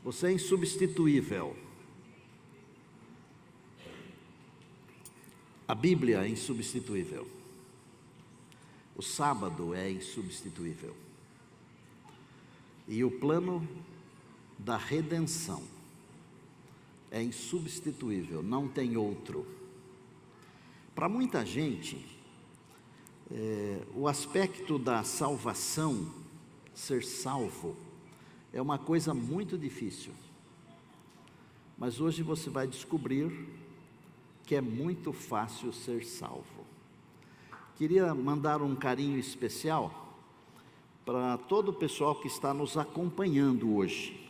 Você é insubstituível. A Bíblia é insubstituível. O sábado é insubstituível. E o plano da redenção é insubstituível, não tem outro. Para muita gente, o aspecto da salvação, ser salvo, é uma coisa muito difícil. Mas hoje você vai descobrir que é muito fácil ser salvo. Queria mandar um carinho especial para todo o pessoal que está nos acompanhando hoje.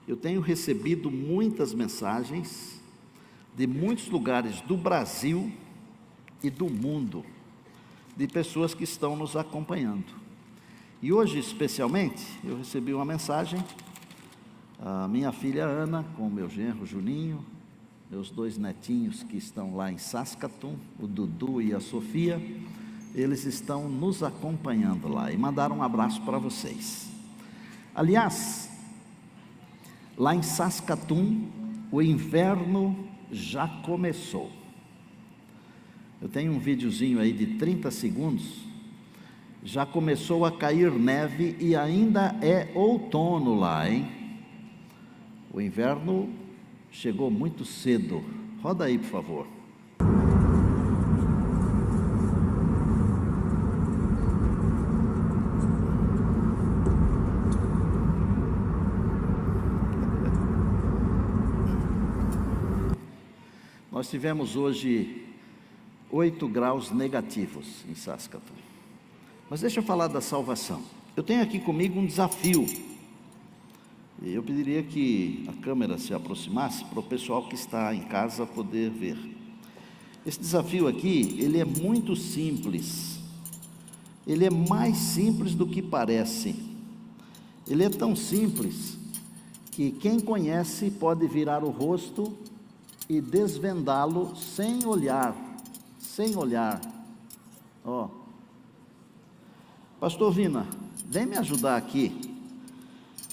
Eu tenho recebido muitas mensagens de muitos lugares do Brasil e do mundo, de pessoas que estão nos acompanhando. E hoje, especialmente, eu recebi uma mensagem, a minha filha Ana, com o meu genro Juninho, meus 2 netinhos que estão lá em Saskatoon, o Dudu e a Sofia, eles estão nos acompanhando lá e mandaram um abraço para vocês. Aliás, lá em Saskatoon, o inverno já começou. Eu tenho um videozinho aí de 30 segundos, já começou a cair neve e ainda é outono lá, hein? O inverno chegou muito cedo. Roda aí, por favor. Nós tivemos hoje 8 graus negativos em Saskatoon. Mas deixa eu falar da salvação. Eu tenho aqui comigo um desafio. Eu pediria que a câmera se aproximasse para o pessoal que está em casa poder ver. Esse desafio aqui, ele é muito simples. Ele é mais simples do que parece. Ele é tão simples que quem conhece pode virar o rosto e desvendá-lo sem olhar. Sem olhar. Ó. Pastor Vina, vem me ajudar aqui.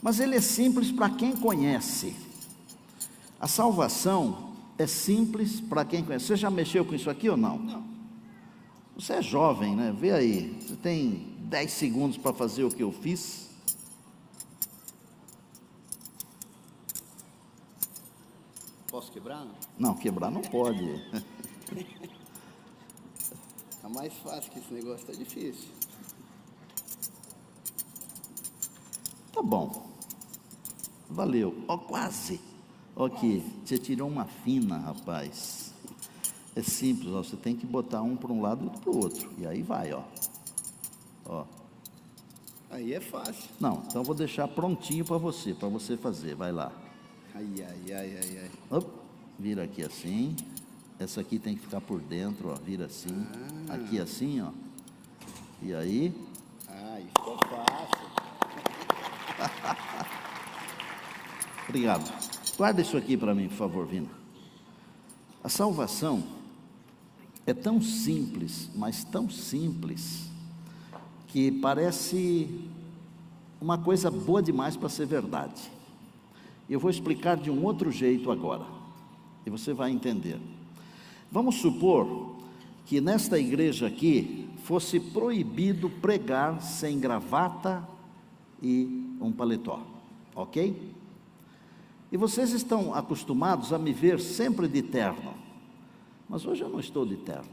Mas ele é simples para quem conhece. A salvação é simples para quem conhece. Você já mexeu com isso aqui ou não? Não. Você é jovem, né? Vê aí. Você tem 10 segundos para fazer o que eu fiz. Posso quebrar? Não, quebrar não pode. Tá mais fácil, que esse negócio tá difícil. Tá bom. Valeu. Ó, quase. Ó aqui, você tirou uma fina, rapaz. É simples, ó. Você tem que botar um para um lado e outro para o outro. E aí vai, ó. Ó. Aí é fácil. Não, então eu vou deixar prontinho para você fazer. Vai lá. Ai. Op, vira aqui assim. Essa aqui tem que ficar por dentro, ó. Vira assim. Aqui assim, ó. E aí? Ai, ficou fácil. Obrigado. Guarda isso aqui para mim, por favor, Vina. A salvação é tão simples, mas tão simples, que parece uma coisa boa demais para ser verdade. Eu vou explicar de um outro jeito agora, e você vai entender. Vamos supor que nesta igreja aqui fosse proibido pregar sem gravata e um paletó, ok? E vocês estão acostumados a me ver sempre de terno, mas hoje eu não estou de terno.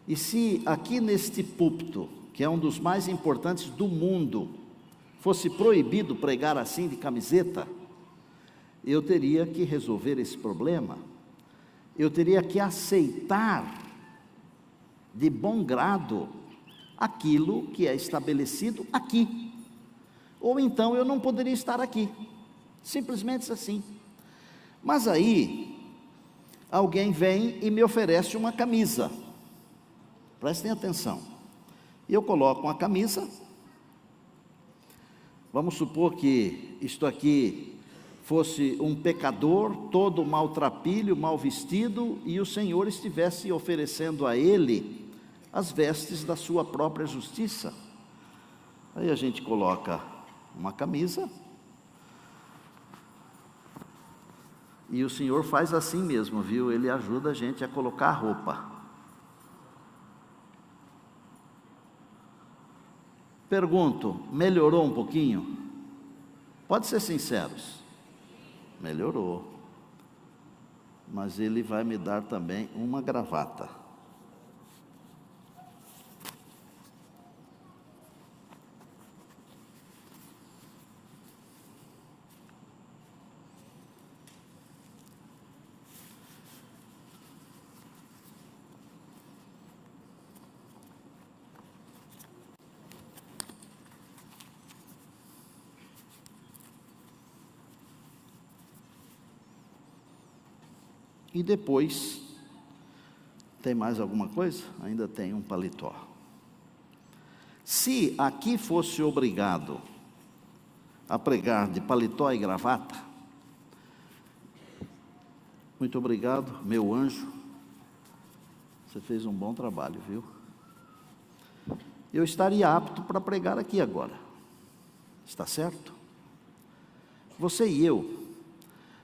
E se aqui neste púlpito, que é um dos mais importantes do mundo, fosse proibido pregar assim de camiseta, eu teria que resolver esse problema. Eu teria que aceitar de bom grado aquilo que é estabelecido aqui. Ou então eu não poderia estar aqui. Simplesmente assim. Mas aí, alguém vem e me oferece uma camisa. Prestem atenção. Eu coloco uma camisa. Vamos supor que isto aqui fosse um pecador, todo maltrapilho, mal vestido, e o Senhor estivesse oferecendo a ele as vestes da sua própria justiça. Aí a gente coloca uma camisa, E o Senhor faz assim mesmo, viu? Ele ajuda a gente a colocar a roupa. Pergunto, melhorou um pouquinho? Pode ser sinceros. Melhorou. Mas Ele vai me dar também uma gravata. E depois, tem mais alguma coisa? Ainda tem um paletó. Se aqui fosse obrigado a pregar de paletó e gravata, muito obrigado, meu anjo, você fez um bom trabalho, viu? Eu estaria apto para pregar aqui agora, está certo? Você e eu,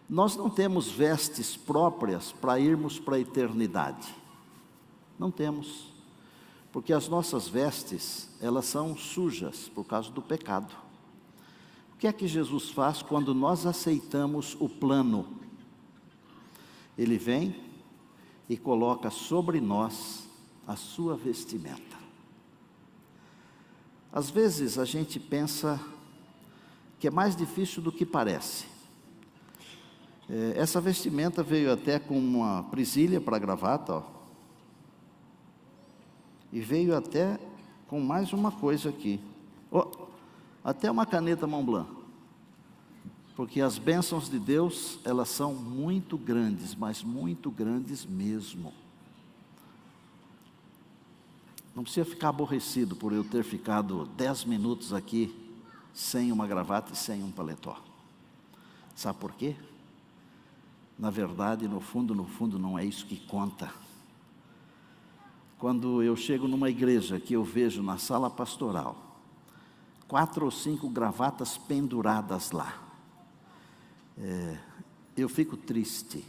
nós não temos vestes próprias para irmos para a eternidade. Não temos. Porque as nossas vestes, elas são sujas por causa do pecado. O que é que Jesus faz quando nós aceitamos o plano? Ele vem e coloca sobre nós a sua vestimenta. Às vezes a gente pensa que é mais difícil do que parece. Essa vestimenta veio até com uma presilha para gravata, ó. E veio até com mais uma coisa aqui. Até uma caneta Montblanc. Porque as bênçãos de Deus, elas são muito grandes, mas muito grandes mesmo. Não precisa ficar aborrecido por eu ter ficado 10 minutos aqui sem uma gravata e sem um paletó. Sabe por quê? Na verdade, no fundo, não é isso que conta. Quando eu chego numa igreja que eu vejo na sala pastoral, 4 ou 5 gravatas penduradas lá, eu fico triste,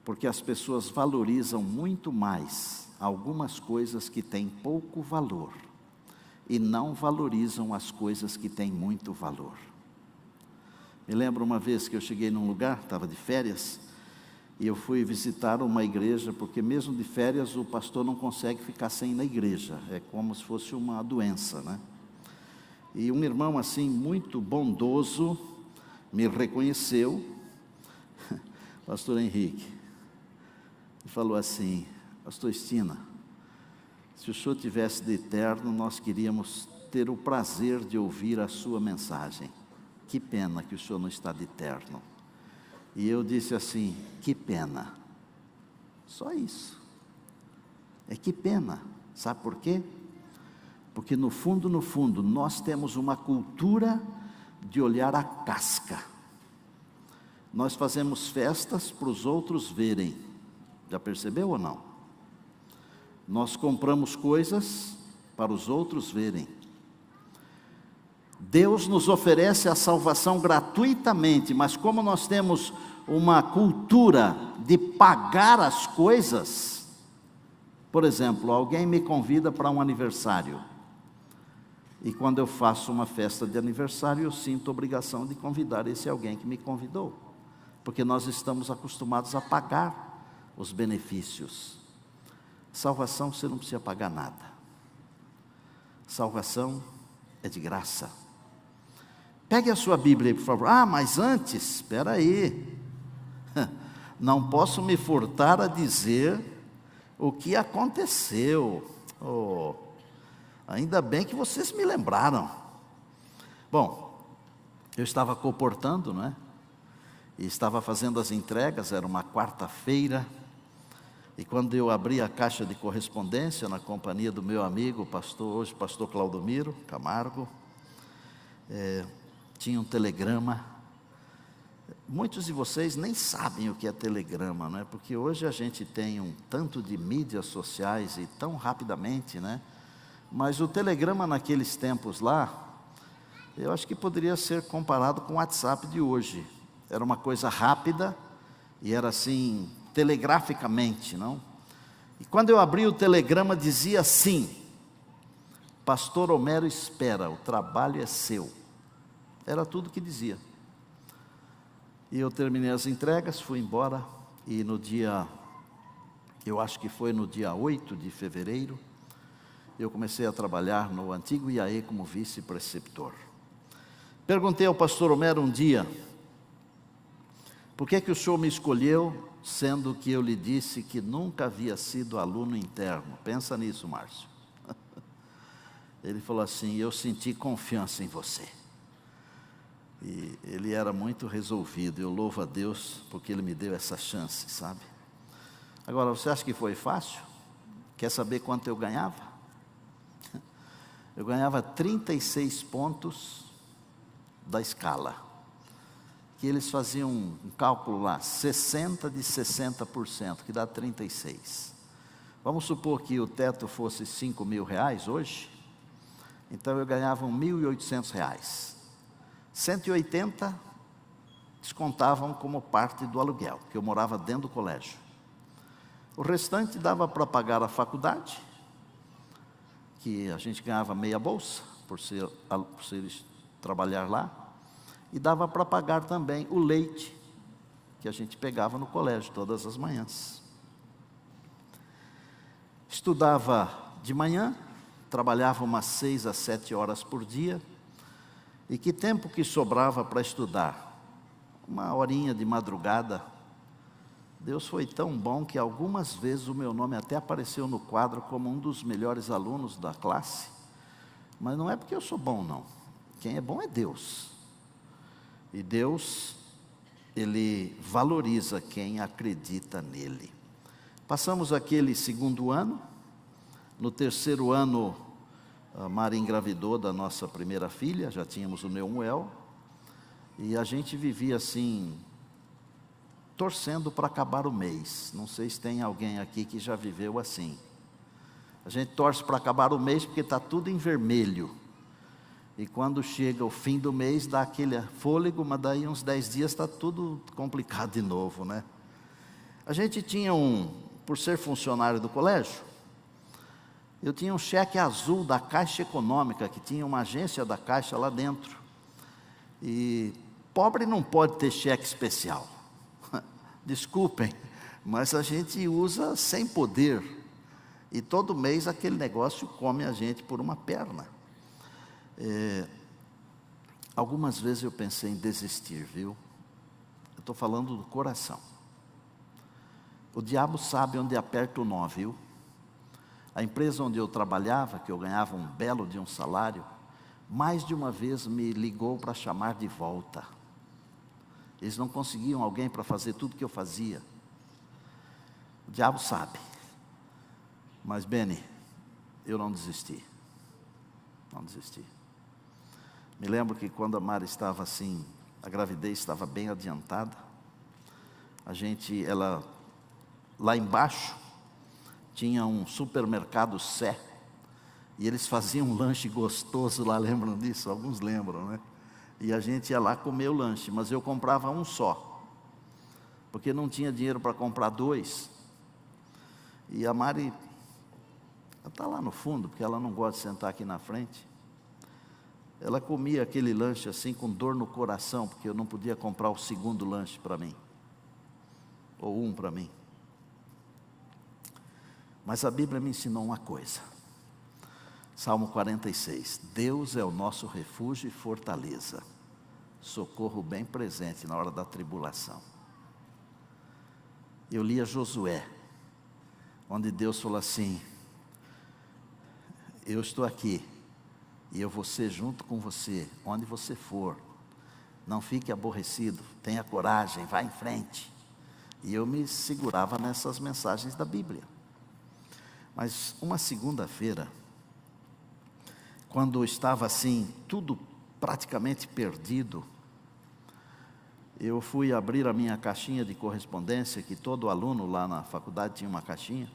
porque as pessoas valorizam muito mais algumas coisas que têm pouco valor, e não valorizam as coisas que têm muito valor. Me lembro uma vez que eu cheguei num lugar, estava de férias, e eu fui visitar uma igreja, porque mesmo de férias o pastor não consegue ficar sem ir na igreja, é como se fosse uma doença, né? E um irmão assim, muito bondoso, me reconheceu, pastor Henrique, e falou assim: pastor Estina, se o senhor tivesse de eterno, nós queríamos ter o prazer de ouvir a sua mensagem. Que pena que o senhor não está de terno. E eu disse assim: que pena. Só isso. É que pena. Sabe por quê? Porque no fundo, nós temos uma cultura de olhar a casca. Nós fazemos festas para os outros verem. Já percebeu ou não? Nós compramos coisas para os outros verem. Deus nos oferece a salvação gratuitamente, mas como nós temos uma cultura de pagar as coisas, por exemplo, alguém me convida para um aniversário, e quando eu faço uma festa de aniversário, eu sinto obrigação de convidar esse alguém que me convidou, porque nós estamos acostumados a pagar os benefícios. Salvação você não precisa pagar nada. Salvação é de graça. Pegue a sua Bíblia aí, por favor. Mas antes, espera aí. Não posso me furtar a dizer o que aconteceu. Ainda bem que vocês me lembraram. Bom, eu estava comportando, né? E estava fazendo as entregas, era uma quarta-feira. E quando eu abri a caixa de correspondência, na companhia do meu amigo, hoje pastor Claudomiro Camargo, tinha um telegrama. Muitos de vocês nem sabem o que é telegrama, não é? Porque hoje a gente tem um tanto de mídias sociais e tão rapidamente, né? Mas o telegrama naqueles tempos lá, eu acho que poderia ser comparado com o WhatsApp de hoje. Era uma coisa rápida e era assim, telegraficamente, não? E quando eu abri o telegrama dizia assim: Pastor Homero espera, o trabalho é seu. Era tudo que dizia. E eu terminei as entregas, fui embora, e no dia, eu acho que foi no dia 8 de fevereiro, eu comecei a trabalhar no antigo IAE como vice-preceptor. Perguntei ao pastor Homero um dia: por que o senhor me escolheu, sendo que eu lhe disse que nunca havia sido aluno interno? Pensa nisso, Márcio. Ele falou assim: eu senti confiança em você. E ele era muito resolvido. Eu louvo a Deus porque Ele me deu essa chance, sabe? Agora, você acha que foi fácil? Quer saber quanto eu ganhava? Eu ganhava 36 pontos da escala, que eles faziam um cálculo lá, 60 de 60%, que dá 36. Vamos supor que o teto fosse R$5.000 hoje, então eu ganhava R$1.800. 180 descontavam como parte do aluguel, que eu morava dentro do colégio. O restante dava para pagar a faculdade, que a gente ganhava meia bolsa, por ser trabalhar lá, e dava para pagar também o leite, que a gente pegava no colégio todas as manhãs. Estudava de manhã, trabalhava umas 6 a 7 horas por dia, e que tempo que sobrava para estudar? Uma horinha de madrugada. Deus foi tão bom que algumas vezes o meu nome até apareceu no quadro como um dos melhores alunos da classe. Mas não é porque eu sou bom, não. Quem é bom é Deus. E Deus, Ele valoriza quem acredita nele. Passamos aquele segundo ano. No terceiro ano, a Mari engravidou da nossa primeira filha, já tínhamos o Neumuel, e a gente vivia assim, torcendo para acabar o mês. Não sei se tem alguém aqui que já viveu assim. A gente torce para acabar o mês porque está tudo em vermelho, e quando chega o fim do mês dá aquele fôlego, mas daí uns 10 dias está tudo complicado de novo, né? A gente tinha por ser funcionário do colégio, eu tinha um cheque azul da Caixa Econômica, que tinha uma agência da Caixa lá dentro. E pobre não pode ter cheque especial. Desculpem, mas a gente usa sem poder. E todo mês aquele negócio come a gente por uma perna. Algumas vezes eu pensei em desistir, viu? Eu estou falando do coração. O diabo sabe onde aperta o nó, viu? A empresa onde eu trabalhava, que eu ganhava um belo de um salário, mais de uma vez me ligou para chamar de volta. Eles não conseguiam alguém para fazer tudo que eu fazia. O diabo sabe. Mas, Beni, eu não desisti. Não desisti. Me lembro que quando a Mari estava assim, a gravidez estava bem adiantada, ela, lá embaixo, tinha um supermercado Sé, e eles faziam um lanche gostoso lá, lembram disso? Alguns lembram, né? E a gente ia lá comer o lanche, mas eu comprava um só, porque não tinha dinheiro para comprar 2. E a Mari, ela está lá no fundo, porque ela não gosta de sentar aqui na frente. Ela comia aquele lanche assim com dor no coração, porque eu não podia comprar o segundo lanche para mim, ou um para mim. Mas a Bíblia me ensinou uma coisa. Salmo 46. Deus é o nosso refúgio e fortaleza, socorro bem presente na hora da tribulação. Eu lia Josué, onde Deus falou assim: eu estou aqui, e eu vou ser junto com você, onde você for. Não fique aborrecido, tenha coragem, vá em frente. E eu me segurava nessas mensagens da Bíblia. Mas uma segunda-feira, quando estava assim, tudo praticamente perdido, eu fui abrir a minha caixinha de correspondência, que todo aluno lá na faculdade tinha uma caixinha,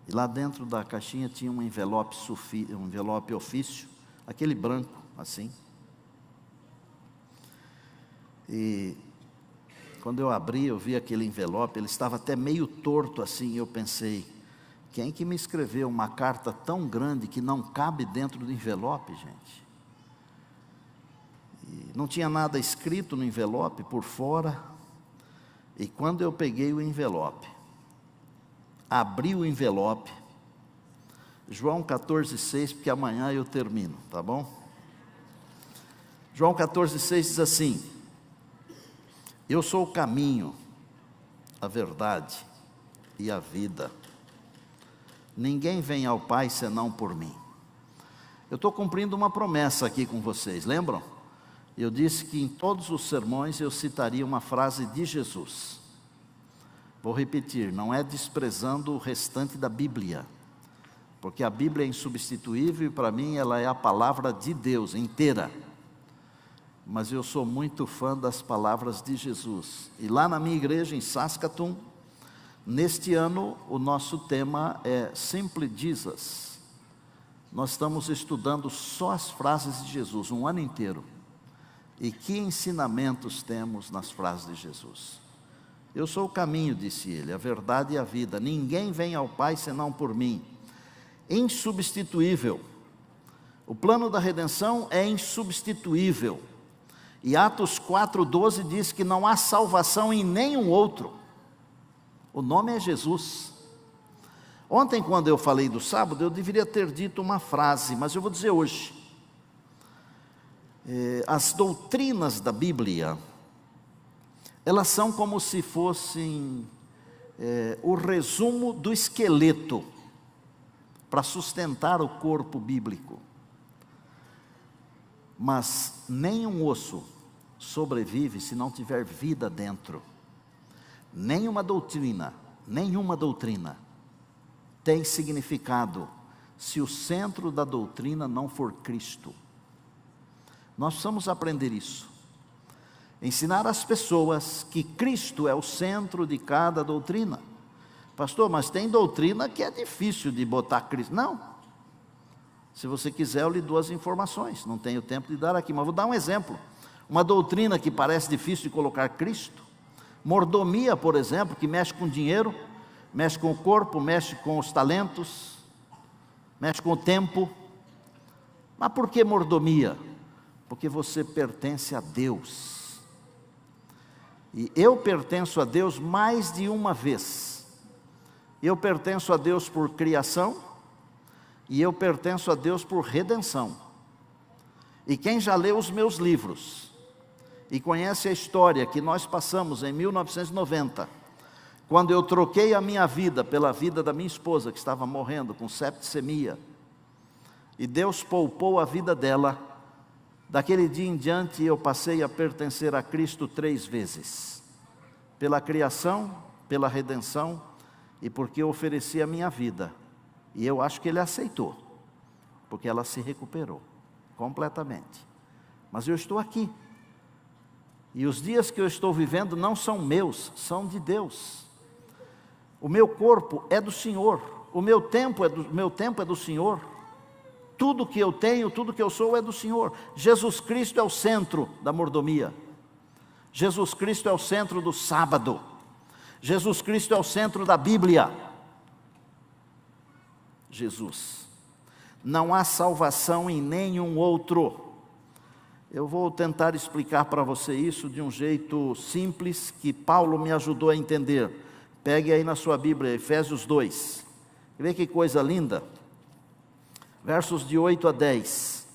e lá dentro da caixinha tinha um envelope ofício, aquele branco assim. E quando eu abri, eu vi aquele envelope, ele estava até meio torto assim, e eu pensei, quem que me escreveu uma carta tão grande que não cabe dentro do envelope, gente? E não tinha nada escrito no envelope por fora. E quando eu peguei o envelope, abri o envelope, João 14,6, porque amanhã eu termino, tá bom? João 14,6 diz assim: eu sou o caminho, a verdade e a vida. Ninguém vem ao Pai senão por mim. Eu estou cumprindo uma promessa aqui com vocês, lembram? Eu disse que em todos os sermões eu citaria uma frase de Jesus. Vou repetir, não é desprezando o restante da Bíblia, porque a Bíblia é insubstituível e para mim ela é a palavra de Deus inteira. Mas eu sou muito fã das palavras de Jesus. E lá na minha igreja em Saskatoon, neste ano o nosso tema é Simply Jesus. Nós estamos estudando só as frases de Jesus, um ano inteiro. E que ensinamentos temos nas frases de Jesus? Eu sou o caminho, disse ele, a verdade e a vida. Ninguém vem ao Pai senão por mim. Insubstituível. O plano da redenção é insubstituível. E Atos 4,12 diz que não há salvação em nenhum outro. O nome é Jesus. Ontem, quando eu falei do sábado, eu deveria ter dito uma frase, mas eu vou dizer hoje. As doutrinas da Bíblia, elas são como se fossem o resumo do esqueleto para sustentar o corpo bíblico. Mas nenhum osso sobrevive se não tiver vida dentro. Nenhuma doutrina tem significado se o centro da doutrina não for Cristo. Nós precisamos aprender isso. Ensinar às pessoas que Cristo é o centro de cada doutrina. Pastor, mas tem doutrina que é difícil de botar Cristo. Não. Se você quiser, eu lhe dou as informações. Não tenho tempo de dar aqui, mas vou dar um exemplo. Uma doutrina que parece difícil de colocar Cristo. Mordomia, por exemplo, que mexe com dinheiro, mexe com o corpo, mexe com os talentos, mexe com o tempo. Mas por que mordomia? Porque você pertence a Deus. E eu pertenço a Deus mais de uma vez. Eu pertenço a Deus por criação e eu pertenço a Deus por redenção. E quem já leu os meus livros e conhece a história que nós passamos em 1990, quando eu troquei a minha vida pela vida da minha esposa, que estava morrendo com septicemia, e Deus poupou a vida dela. Daquele dia em diante eu passei a pertencer a Cristo 3 vezes. Pela criação, pela redenção e porque eu ofereci a minha vida. E eu acho que Ele aceitou, porque ela se recuperou completamente. Mas eu estou aqui. E os dias que eu estou vivendo não são meus, são de Deus. O meu corpo é do Senhor. O meu tempo é do Senhor. Tudo que eu tenho, tudo que eu sou é do Senhor. Jesus Cristo é o centro da mordomia. Jesus Cristo é o centro do sábado. Jesus Cristo é o centro da Bíblia. Jesus. Não há salvação em nenhum outro. Eu vou tentar explicar para você isso de um jeito simples, que Paulo me ajudou a entender. Pegue aí na sua Bíblia, Efésios 2. Vê que coisa linda. Versos de 8 a 10.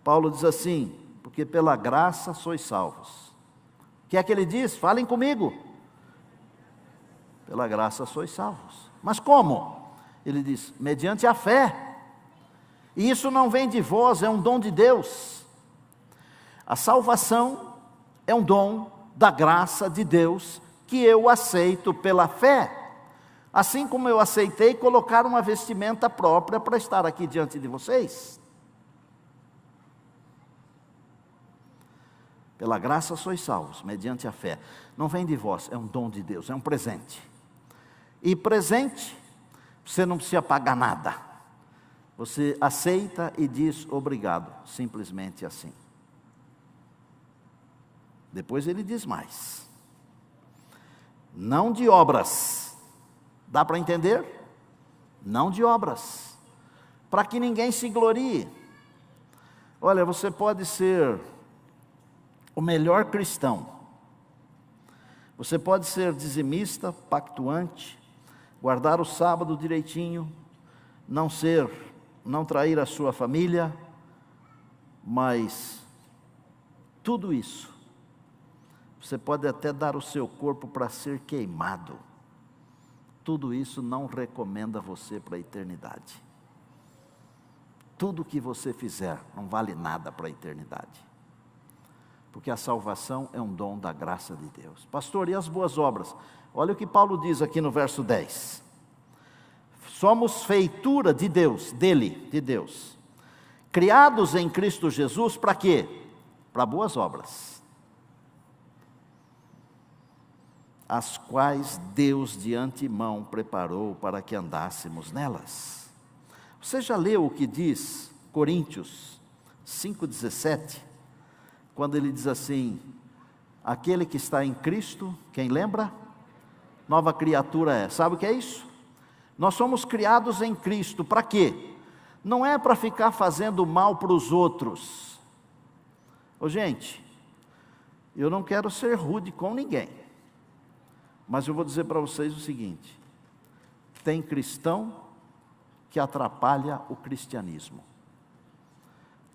Paulo diz assim: porque pela graça sois salvos. O que é que ele diz? Falem comigo. Pela graça sois salvos. Mas como? Ele diz, mediante a fé. E isso não vem de vós, é um dom de Deus. A salvação é um dom da graça de Deus, que eu aceito pela fé. Assim como eu aceitei colocar uma vestimenta própria para estar aqui diante de vocês. Pela graça sois salvos, mediante a fé. Não vem de vós, é um dom de Deus, é um presente. E presente, você não precisa pagar nada. Você aceita e diz obrigado, simplesmente assim. Depois ele diz mais. Não de obras. Dá para entender? Não de obras. Para que ninguém se glorie. Olha, você pode ser o melhor cristão. Você pode ser dizimista, pactuante, guardar o sábado direitinho, não trair a sua família, mas tudo isso, você pode até dar o seu corpo para ser queimado. Tudo isso não recomenda você para a eternidade. Tudo que você fizer não vale nada para a eternidade. Porque a salvação é um dom da graça de Deus. Pastor, e as boas obras? Olha o que Paulo diz aqui no verso 10. Somos feitura de Deus, de Deus. Criados em Cristo Jesus, para quê? Para boas obras. As quais Deus de antemão preparou para que andássemos nelas. Você já leu o que diz Coríntios 5,17? Quando ele diz assim, aquele que está em Cristo, quem lembra? Nova criatura é. Sabe o que é isso? Nós somos criados em Cristo, para quê? Não é para ficar fazendo mal para os outros. Ô gente, eu não quero ser rude com ninguém, mas eu vou dizer para vocês o seguinte, tem cristão que atrapalha o cristianismo.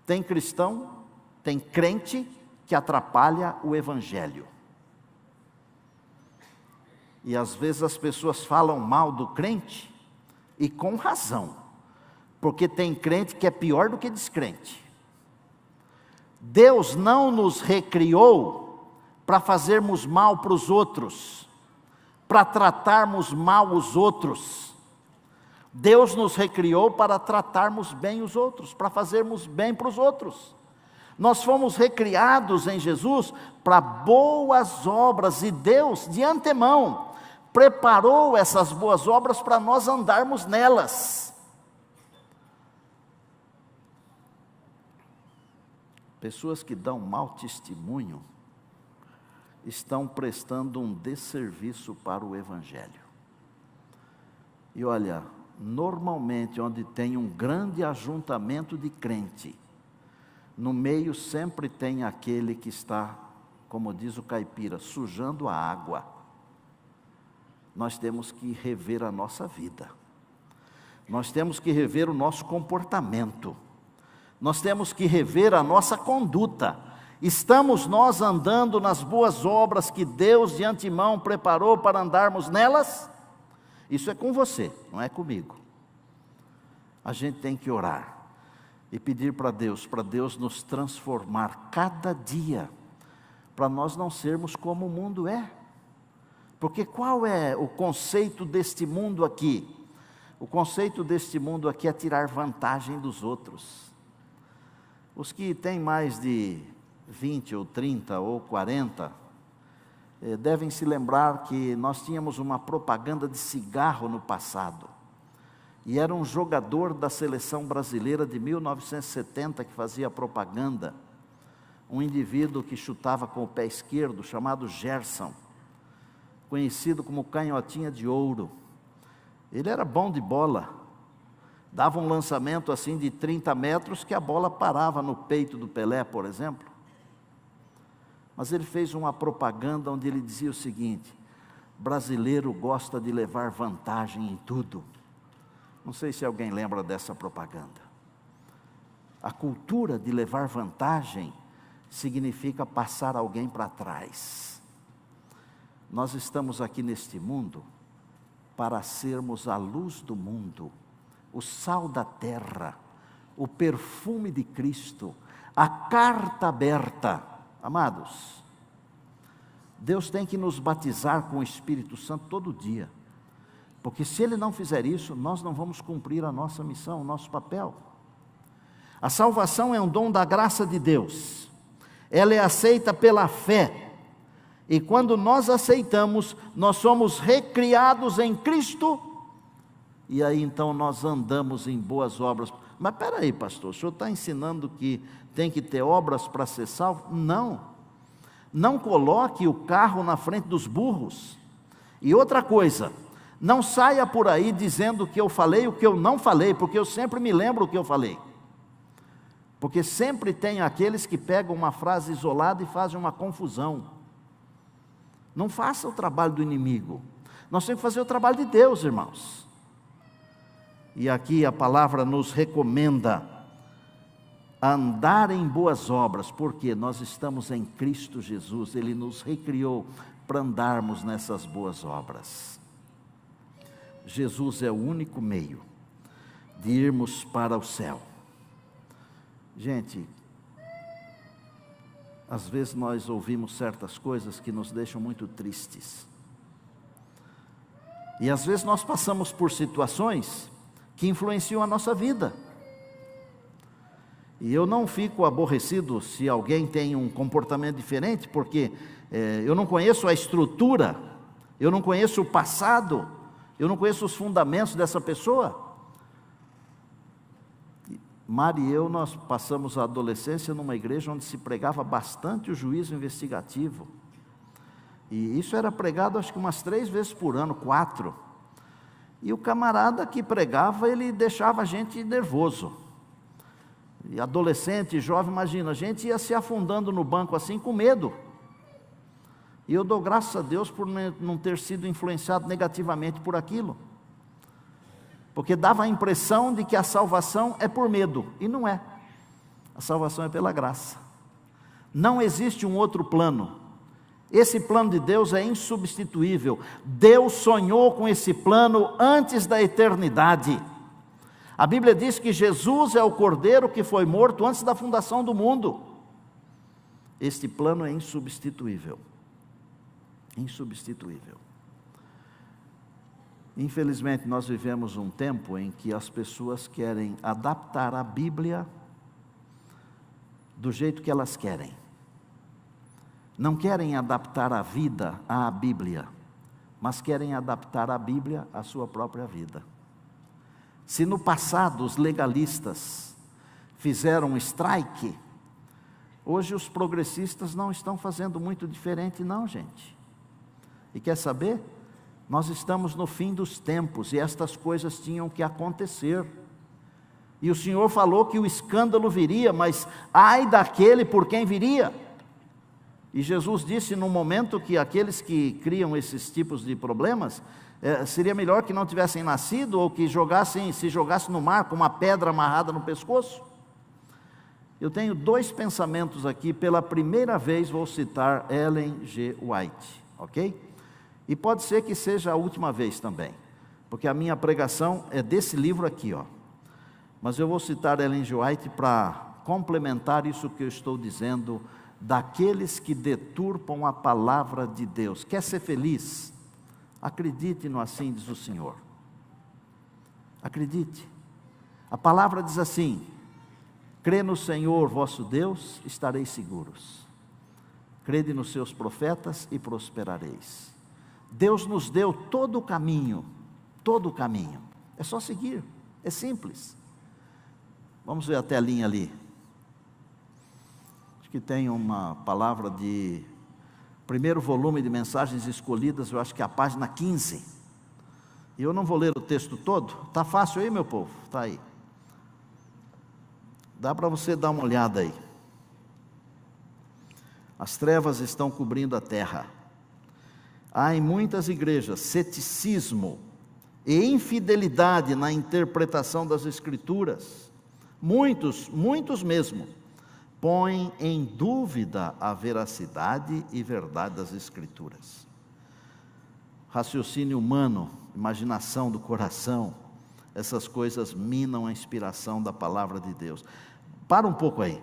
Tem crente que atrapalha o evangelho. E às vezes as pessoas falam mal do crente, e com razão, porque tem crente que é pior do que descrente. Deus não nos recriou para fazermos mal para os outros, para tratarmos mal os outros. Deus nos recriou para tratarmos bem os outros, para fazermos bem para os outros. Nós fomos recriados em Jesus para boas obras, e Deus, de antemão, preparou essas boas obras para nós andarmos nelas. Pessoas que dão mau testemunho estão prestando um desserviço para o evangelho. E olha, normalmente onde tem um grande ajuntamento de crente, no meio sempre tem aquele que está, como diz o caipira, sujando a água. Nós temos que rever a nossa vida. Nós temos que rever o nosso comportamento. Nós temos que rever a nossa conduta. Estamos nós andando nas boas obras que Deus de antemão preparou para andarmos nelas? Isso é com você, não é comigo. A gente tem que orar e pedir para Deus nos transformar cada dia, para nós não sermos como o mundo é. Porque qual é o conceito deste mundo aqui? O conceito deste mundo aqui é tirar vantagem dos outros. Os que têm mais de 20 ou 30 ou 40, devem se lembrar que nós tínhamos uma propaganda de cigarro no passado. E era um jogador da seleção brasileira de 1970 que fazia propaganda. Um indivíduo que chutava com o pé esquerdo, chamado Gerson, conhecido como canhotinha de ouro. Ele era bom de bola. Dava um lançamento assim de 30 metros que a bola parava no peito do Pelé, por exemplo. Mas ele fez uma propaganda onde ele dizia o seguinte: brasileiro gosta de levar vantagem em tudo. Não sei se alguém lembra dessa propaganda. A cultura de levar vantagem significa passar alguém para trás. Nós estamos aqui neste mundo para sermos a luz do mundo, o sal da terra, o perfume de Cristo, a carta aberta. Amados, Deus tem que nos batizar com o Espírito Santo todo dia, porque se Ele não fizer isso, nós não vamos cumprir a nossa missão, o nosso papel. A salvação é um dom da graça de Deus, ela é aceita pela fé, e quando nós aceitamos, nós somos recriados em Cristo, e aí então nós andamos em boas obras. Mas espera aí, pastor, o senhor está ensinando que tem que ter obras para ser salvo? Não, Não coloque o carro na frente dos burros. E outra coisa, não saia por aí dizendo que eu falei o que eu não falei, porque eu sempre me lembro o que eu falei. Porque sempre tem aqueles que pegam uma frase isolada e fazem uma confusão. Não faça o trabalho do inimigo. Nós temos que fazer o trabalho de Deus, irmãos. E aqui a palavra nos recomenda a andar em boas obras, porque nós estamos em Cristo Jesus, Ele nos recriou para andarmos nessas boas obras. Jesus é o único meio de irmos para o céu. Gente, às vezes nós ouvimos certas coisas que nos deixam muito tristes. E às vezes nós passamos por situações que influenciam a nossa vida. E eu não fico aborrecido se alguém tem um comportamento diferente, porque eu não conheço a estrutura, eu não conheço o passado, eu não conheço os fundamentos dessa pessoa. Mari e eu, nós passamos a adolescência numa igreja onde se pregava bastante o juízo investigativo. E isso era pregado acho que umas 3 vezes por ano, 4. E o camarada que pregava, ele deixava a gente nervoso. E adolescente, jovem, imagina, a gente ia se afundando no banco assim com medo. E eu dou graças a Deus por não ter sido influenciado negativamente por aquilo. Porque dava a impressão de que a salvação é por medo, e não é. A salvação é pela graça. Não existe um outro plano. Esse plano de Deus é insubstituível. Deus sonhou com esse plano antes da eternidade. A Bíblia diz que Jesus é o Cordeiro que foi morto antes da fundação do mundo. Este plano é insubstituível. Insubstituível. Infelizmente, nós vivemos um tempo em que as pessoas querem adaptar a Bíblia do jeito que elas querem. Não querem adaptar a vida à Bíblia, mas querem adaptar a Bíblia à sua própria vida. Se no passado os legalistas fizeram um strike, hoje os progressistas não estão fazendo muito diferente não, gente. E quer saber? Nós estamos no fim dos tempos e estas coisas tinham que acontecer. E o Senhor falou que o escândalo viria, mas ai daquele por quem viria. E Jesus disse no momento que aqueles que criam esses tipos de problemas, seria melhor que não tivessem nascido ou que se jogassem no mar com uma pedra amarrada no pescoço. Eu tenho 2 pensamentos aqui, pela primeira vez vou citar Ellen G. White, ok? E pode ser que seja a última vez também, porque a minha pregação é desse livro aqui, ó. Mas eu vou citar Ellen G. White para complementar isso que eu estou dizendo, daqueles que deturpam a palavra de Deus. Quer ser feliz? Acredite no assim diz o Senhor. Acredite. A palavra diz assim: crê no Senhor vosso Deus, estareis seguros. Crede nos seus profetas e prosperareis. Deus nos deu todo o caminho, é só seguir, é simples. Vamos ver a telinha ali, acho que tem uma palavra de primeiro volume de mensagens escolhidas, eu acho que é a página 15, e eu não vou ler o texto todo, está fácil aí meu povo, está aí, dá para você dar uma olhada aí. As trevas estão cobrindo a terra. Há em muitas igrejas ceticismo e infidelidade na interpretação das Escrituras. Muitos mesmo, põem em dúvida a veracidade e verdade das Escrituras. Raciocínio humano, imaginação do coração, essas coisas minam a inspiração da palavra de Deus. Para um pouco aí,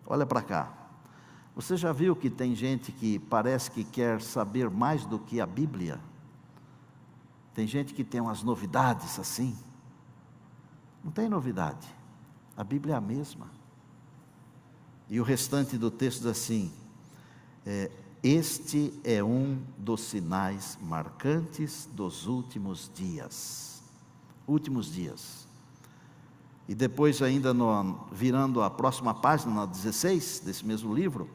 olha para cá. Você já viu que tem gente que parece que quer saber mais do que a Bíblia? Tem gente que tem umas novidades assim. Não tem novidade, a Bíblia é a mesma. E o restante do texto diz assim: este é um dos sinais marcantes dos últimos dias. Últimos dias. E depois ainda, virando a próxima página, na 16 desse mesmo livro,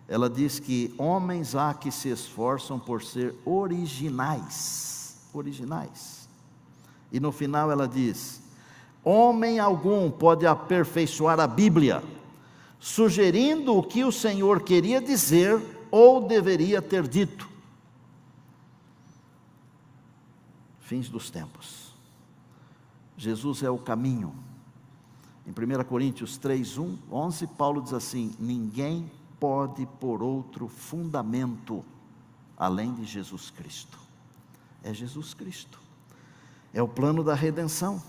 ela diz que homens há que se esforçam por ser originais. Originais. E no final ela diz: homem algum pode aperfeiçoar a Bíblia, sugerindo o que o Senhor queria dizer ou deveria ter dito. Fins dos tempos. Jesus é o caminho. Em 1 Coríntios 3:11, Paulo diz assim: ninguém pode pôr outro fundamento além de Jesus Cristo. É Jesus Cristo. É o plano da redenção.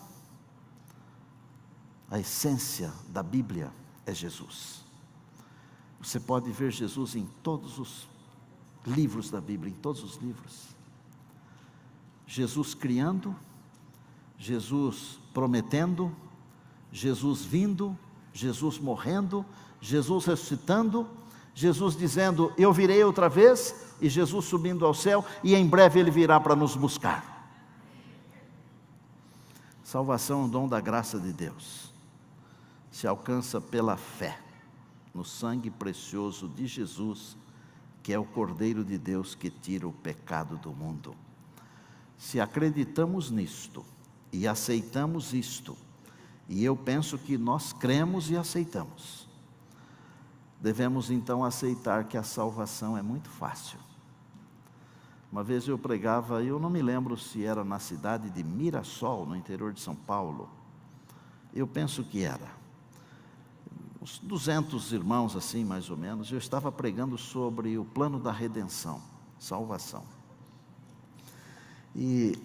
A essência da Bíblia é Jesus. Você pode ver Jesus em todos os livros da Bíblia, em todos os livros. Jesus criando, Jesus prometendo, Jesus vindo, Jesus morrendo, Jesus ressuscitando, Jesus dizendo: eu virei outra vez, e Jesus subindo ao céu, e em breve Ele virá para nos buscar. Salvação é um dom da graça de Deus. Se alcança pela fé no sangue precioso de Jesus, que é o Cordeiro de Deus que tira o pecado do mundo. Se acreditamos nisto e aceitamos isto, e eu penso que nós cremos e aceitamos, devemos então aceitar que a salvação é muito fácil. Uma vez eu pregava, eu não me lembro se era na cidade de Mirassol, no interior de São Paulo. Eu penso que era. Uns 200 irmãos assim, mais ou menos. Eu estava pregando sobre o plano da redenção, salvação. E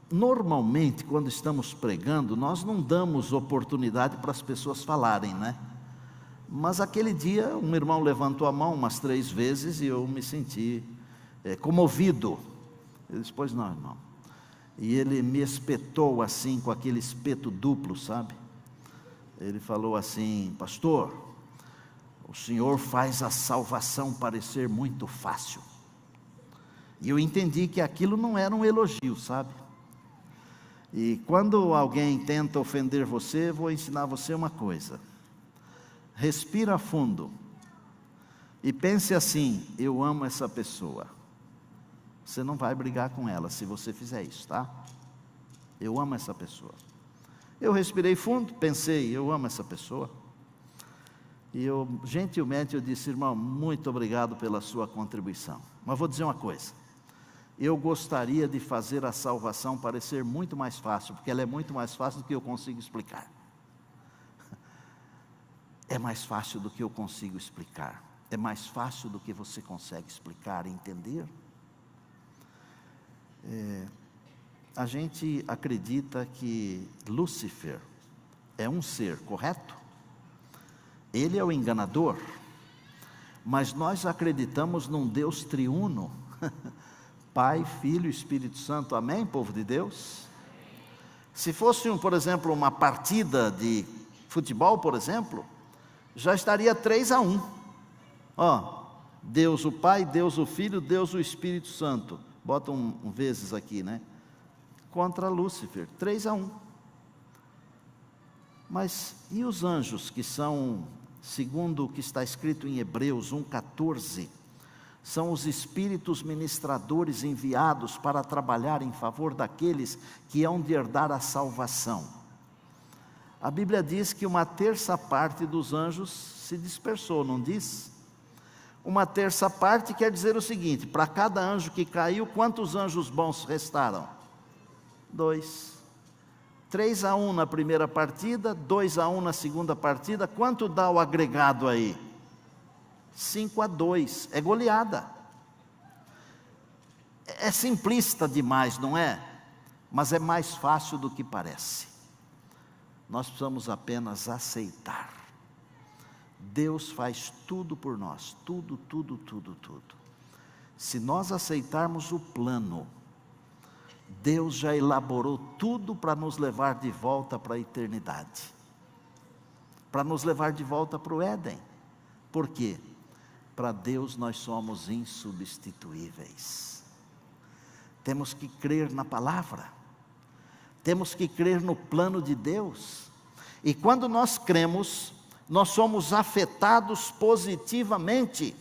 normalmente, quando estamos pregando, nós não damos oportunidade para as pessoas falarem, né? Mas aquele dia, um irmão levantou a mão umas 3 vezes e eu me senti comovido. Ele disse: pois não, irmão. E ele me espetou assim, com aquele espeto duplo, sabe? Ele falou assim: pastor, o senhor faz a salvação parecer muito fácil. E eu entendi que aquilo não era um elogio, sabe? E quando alguém tenta ofender você, vou ensinar você uma coisa. Respira fundo e pense assim: eu amo essa pessoa. Você não vai brigar com ela se você fizer isso, tá? Eu amo essa pessoa. Eu respirei fundo, pensei: eu amo essa pessoa. E eu, gentilmente, eu disse: irmão, muito obrigado pela sua contribuição. Mas vou dizer uma coisa: eu gostaria de fazer a salvação parecer muito mais fácil, porque ela é muito mais fácil do que eu consigo explicar. É mais fácil do que eu consigo explicar. É mais fácil do que você consegue explicar e entender. A gente acredita que Lúcifer é um ser, correto? Ele é o enganador. Mas nós acreditamos num Deus triuno. Pai, Filho e Espírito Santo. Amém, povo de Deus? Se fosse, por exemplo, uma partida de futebol, por exemplo, já estaria 3-1. Deus o Pai, Deus o Filho, Deus o Espírito Santo. Bota um vezes aqui, né? Contra Lúcifer, 3-1. Mas e os anjos, que são, segundo o que está escrito em Hebreus 1,14, são os espíritos ministradores enviados para trabalhar em favor daqueles que hão de herdar a salvação. A Bíblia diz que 1/3 dos anjos se dispersou, não diz? 1/3 quer dizer o seguinte: para cada anjo que caiu, quantos anjos bons restaram? 2. 3-1 na primeira partida, 2-1 na segunda partida. Quanto dá o agregado aí? 5-2. É goleada. É simplista demais, não é? Mas é mais fácil do que parece. Nós precisamos apenas aceitar. Deus faz tudo por nós, tudo. Se nós aceitarmos o plano, Deus já elaborou tudo para nos levar de volta para a eternidade, para nos levar de volta para o Éden. Por quê? Para Deus nós somos insubstituíveis. Temos que crer na palavra, temos que crer no plano de Deus, e quando nós cremos, nós somos afetados positivamente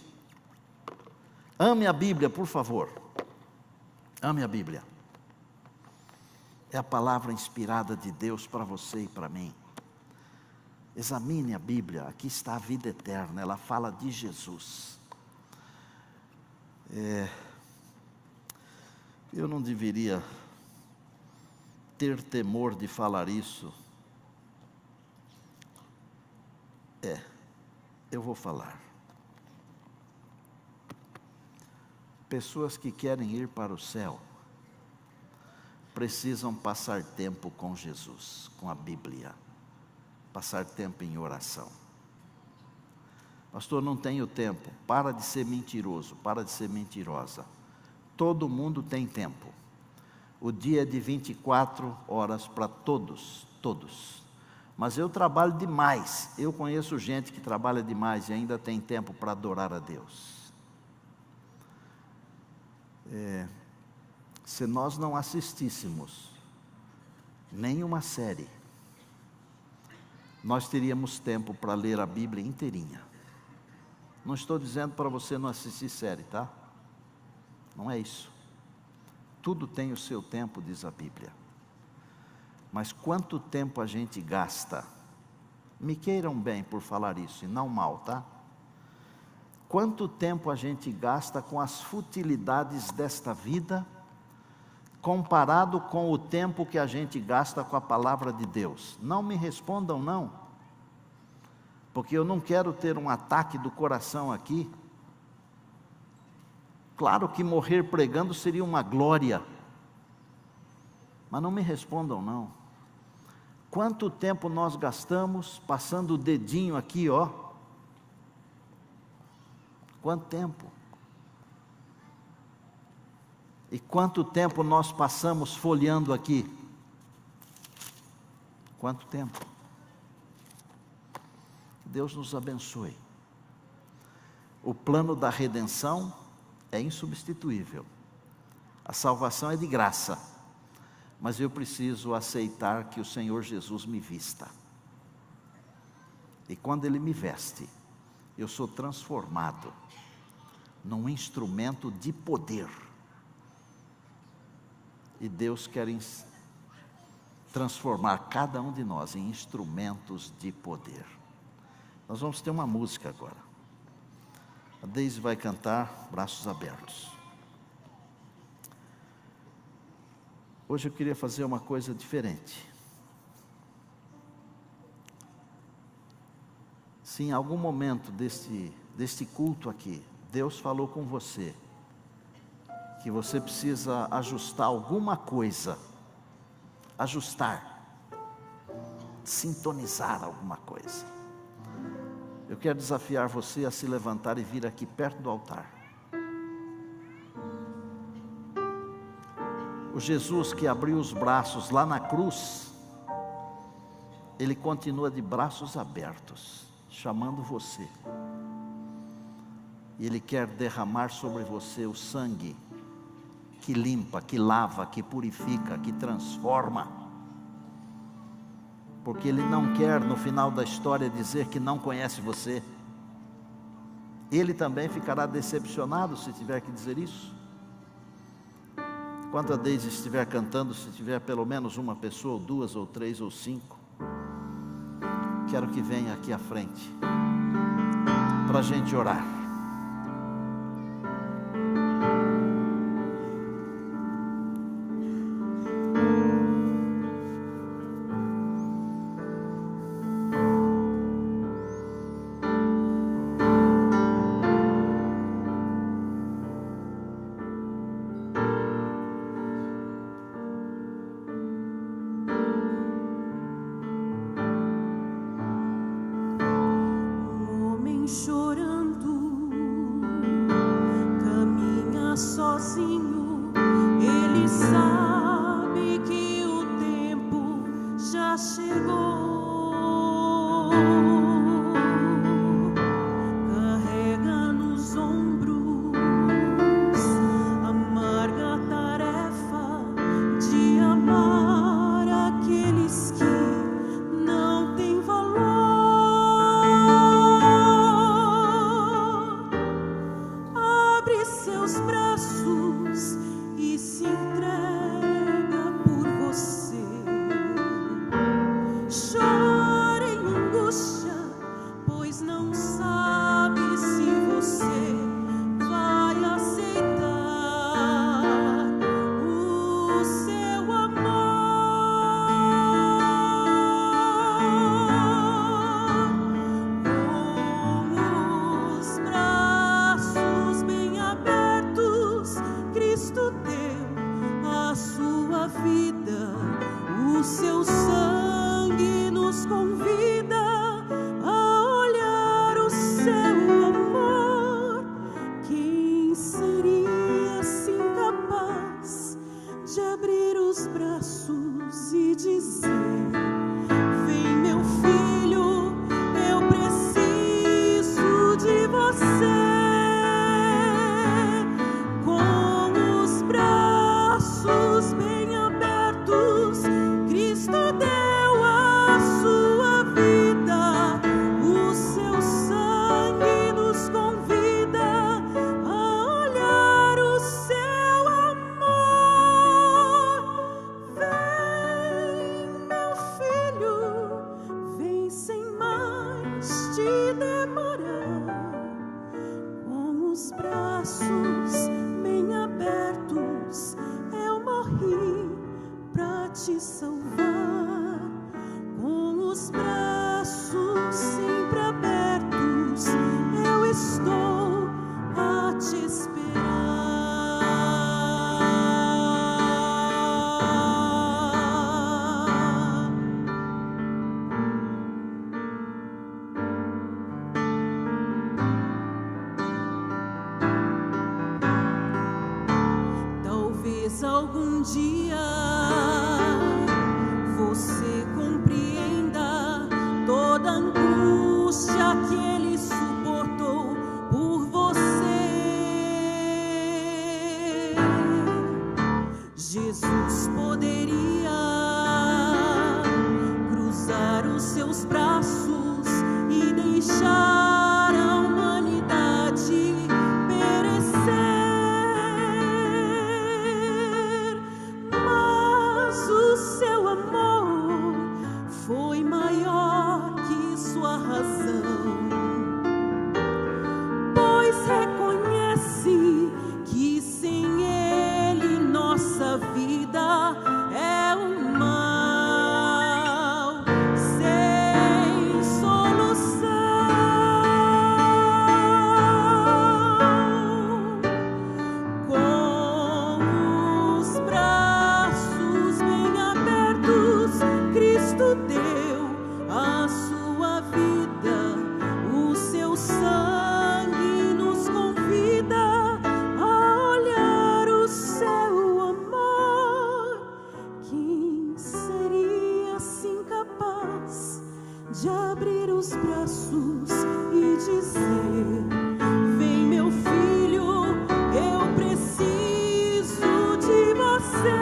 Ame a Bíblia, por favor. Ame a Bíblia. É a palavra inspirada de Deus para você e para mim. Examine a Bíblia, aqui está a vida eterna, ela fala de Jesus. Eu não deveria ter temor de falar isso. Eu vou falar. Pessoas que querem ir para o céu precisam passar tempo com Jesus, com a Bíblia, passar tempo em oração. Pastor, não tenho tempo. Para de ser mentiroso, para de ser mentirosa. Todo mundo tem tempo. O dia é de 24 horas para todos, todos. Mas eu trabalho demais. Eu conheço gente que trabalha demais e ainda tem tempo para adorar a Deus. Se nós não assistíssemos nenhuma série, nós teríamos tempo para ler a Bíblia inteirinha. Não estou dizendo para você não assistir série, tá? Não é isso. Tudo tem o seu tempo, diz a Bíblia. Mas quanto tempo a gente gasta? Me queiram bem por falar isso, e não mal, tá? Quanto tempo a gente gasta com as futilidades desta vida, comparado com o tempo que a gente gasta com a palavra de Deus? Não me respondam não, porque eu não quero ter um ataque do coração aqui. Claro que morrer pregando seria uma glória, mas não me respondam não. Quanto tempo nós gastamos passando o dedinho aqui, ó? Quanto tempo? E quanto tempo nós passamos folheando aqui? Quanto tempo? Deus nos abençoe. O plano da redenção é insubstituível. A salvação é de graça, mas eu preciso aceitar que o Senhor Jesus me vista. E quando Ele me veste, eu sou transformado num instrumento de poder. E Deus quer transformar cada um de nós em instrumentos de poder. Nós vamos ter uma música agora. A Deise vai cantar Braços Abertos. Hoje eu queria fazer uma coisa diferente. Se em algum momento deste culto aqui, Deus falou com você, que você precisa ajustar alguma coisa, sintonizar alguma coisa, eu quero desafiar você a se levantar e vir aqui perto do altar. O Jesus que abriu os braços lá na cruz, Ele continua de braços abertos, chamando você. E Ele quer derramar sobre você o sangue que limpa, que lava, que purifica, que transforma. Porque Ele não quer no final da história dizer que não conhece você. Ele também ficará decepcionado se tiver que dizer isso. Enquanto a Deise estiver cantando, se tiver pelo menos uma pessoa, ou duas, ou três, ou cinco, quero que venha aqui à frente, para a gente orar. Abre seu vida, a olhar o seu amor. Quem seria assim capaz de abrir os braços e dizer: vem, meu filho, eu preciso de você. Com os braços bem abertos, Cristo deu a sua vida. O seu sangue nos convida a olhar o seu amor. Vem, meu filho, vem sem mais te demorar. Com os braços bem abertos, eu morri pra te salvar. Com os braços sempre abertos, eu estou a te esperar. Talvez algum dia você compreenda toda a angústia que Ele suportou por você. Jesus poderia cruzar os seus braços e deixar a humanidade perecer. O seu amor foi maior que sua razão, pois reconhece que sem Ele nossa vida é um mal sem solução. Com os braços bem abertos, Cristo deu a sua vida. O seu sangue nos convida a olhar o seu amor. Quem seria assim capaz de abrir os braços e dizer: vem, meu filho, eu preciso de você.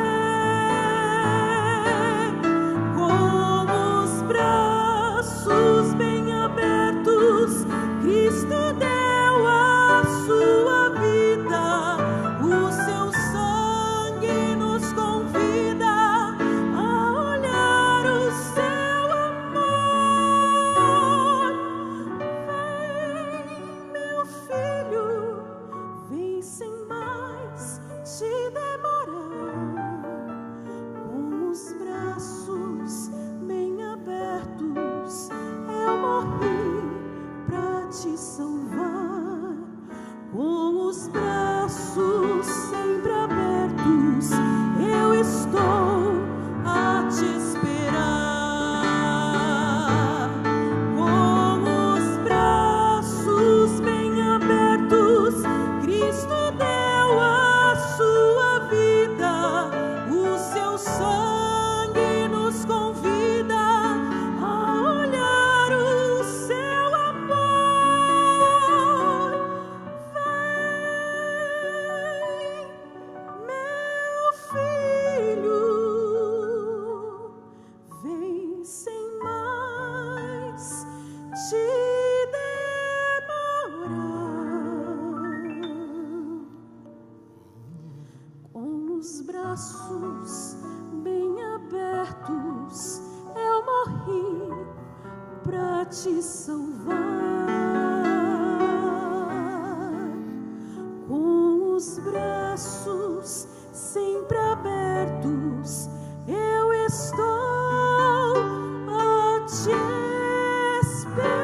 Com os braços bem abertos, Cristo deu a sua vida. O seu sangue nos convida a olhar o seu amor. Vem, meu filho, vem sem mais te demorar. Com os braços bem abertos, eu morri pra te salvar. Com os braços sempre abertos, eu estou a te esperar. Com os braços bem abertos, Cristo deu a sua vida. O seu sangue nos convida a olhar o seu amor. Vem, meu filho, vem sem mais te demorar. Com os braços bem abertos, eu morri pra te salvar. Com os braços sempre abertos, eu estou a te esperar.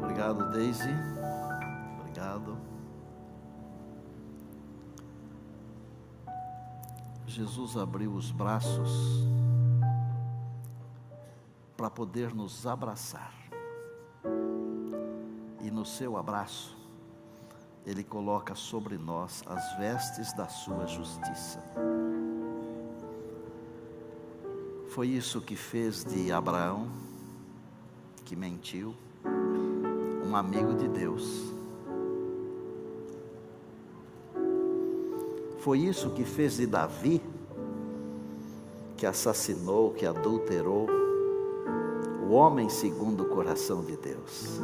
Obrigado, Daisy. obrigado. Jesus abriu os braços para poder nos abraçar. E no seu abraço, Ele coloca sobre nós as vestes da sua justiça. Foi isso que fez de Abraão, que mentiu, um amigo de Deus. Foi isso que fez de Davi, que assassinou, que adulterou, o homem segundo o coração de Deus.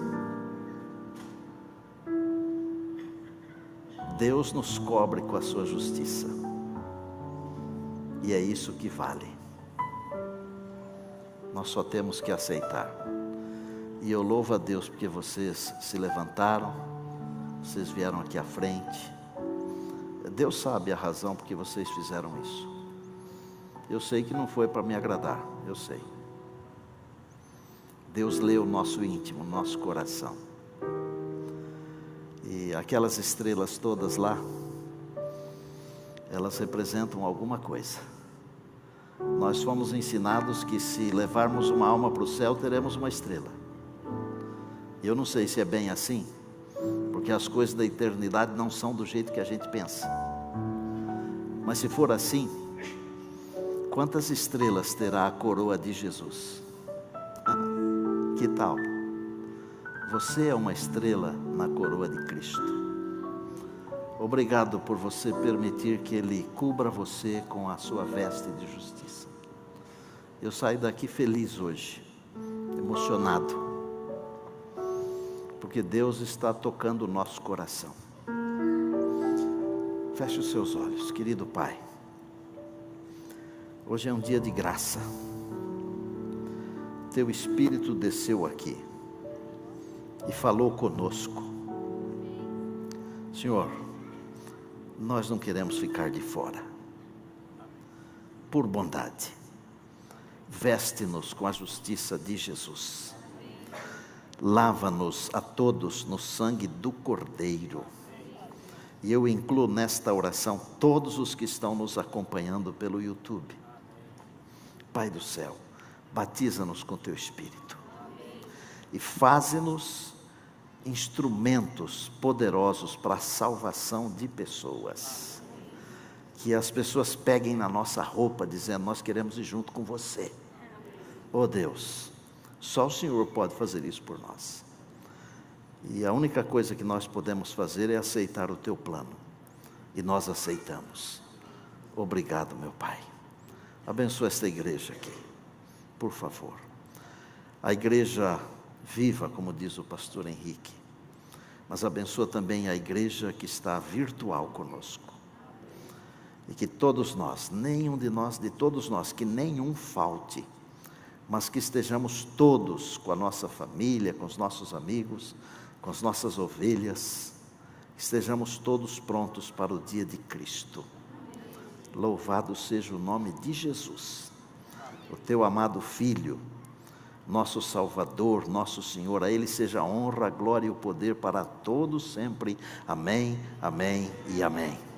Deus nos cobre com a sua justiça, e é isso que vale. Nós só temos que aceitar. E eu louvo a Deus porque vocês se levantaram, vocês vieram aqui à frente. Deus sabe a razão porque vocês fizeram isso. Eu sei que não foi para me agradar, eu sei. Deus lê o nosso íntimo, o nosso coração. E aquelas estrelas todas lá, elas representam alguma coisa. Nós fomos ensinados que se levarmos uma alma para o céu, teremos uma estrela. Eu não sei se é bem assim, porque as coisas da eternidade não são do jeito que a gente pensa. Mas se for assim, quantas estrelas terá a coroa de Jesus? Que tal? Você é uma estrela na coroa de Cristo. Obrigado por você permitir que Ele cubra você com a sua veste de justiça. Eu saio daqui feliz hoje, emocionado, porque Deus está tocando o nosso coração. Feche os seus olhos, querido Pai. Hoje é um dia de graça. Teu Espírito desceu aqui e falou conosco. Senhor, nós não queremos ficar de fora. Por bondade, veste-nos com a justiça de Jesus. Lava-nos a todos no sangue do Cordeiro. E eu incluo nesta oração todos os que estão nos acompanhando pelo YouTube. Pai do céu, batiza-nos com teu Espírito. E faze-nos instrumentos poderosos para a salvação de pessoas. Que as pessoas peguem na nossa roupa dizendo, nós queremos ir junto com você. Oh Deus, só o Senhor pode fazer isso por nós. E a única coisa que nós podemos fazer é aceitar o teu plano. E nós aceitamos. Obrigado, meu Pai. Abençoa esta igreja aqui, por favor. A igreja viva, como diz o pastor Henrique, mas abençoa também a igreja que está virtual conosco. E que todos nós, nenhum de nós, de todos nós, que nenhum falte, mas que estejamos todos com a nossa família, com os nossos amigos, com as nossas ovelhas, estejamos todos prontos para o dia de Cristo. Louvado seja o nome de Jesus, o teu amado Filho, nosso Salvador, nosso Senhor. A Ele seja a honra, a glória e o poder para todos sempre. Amém, amém e amém.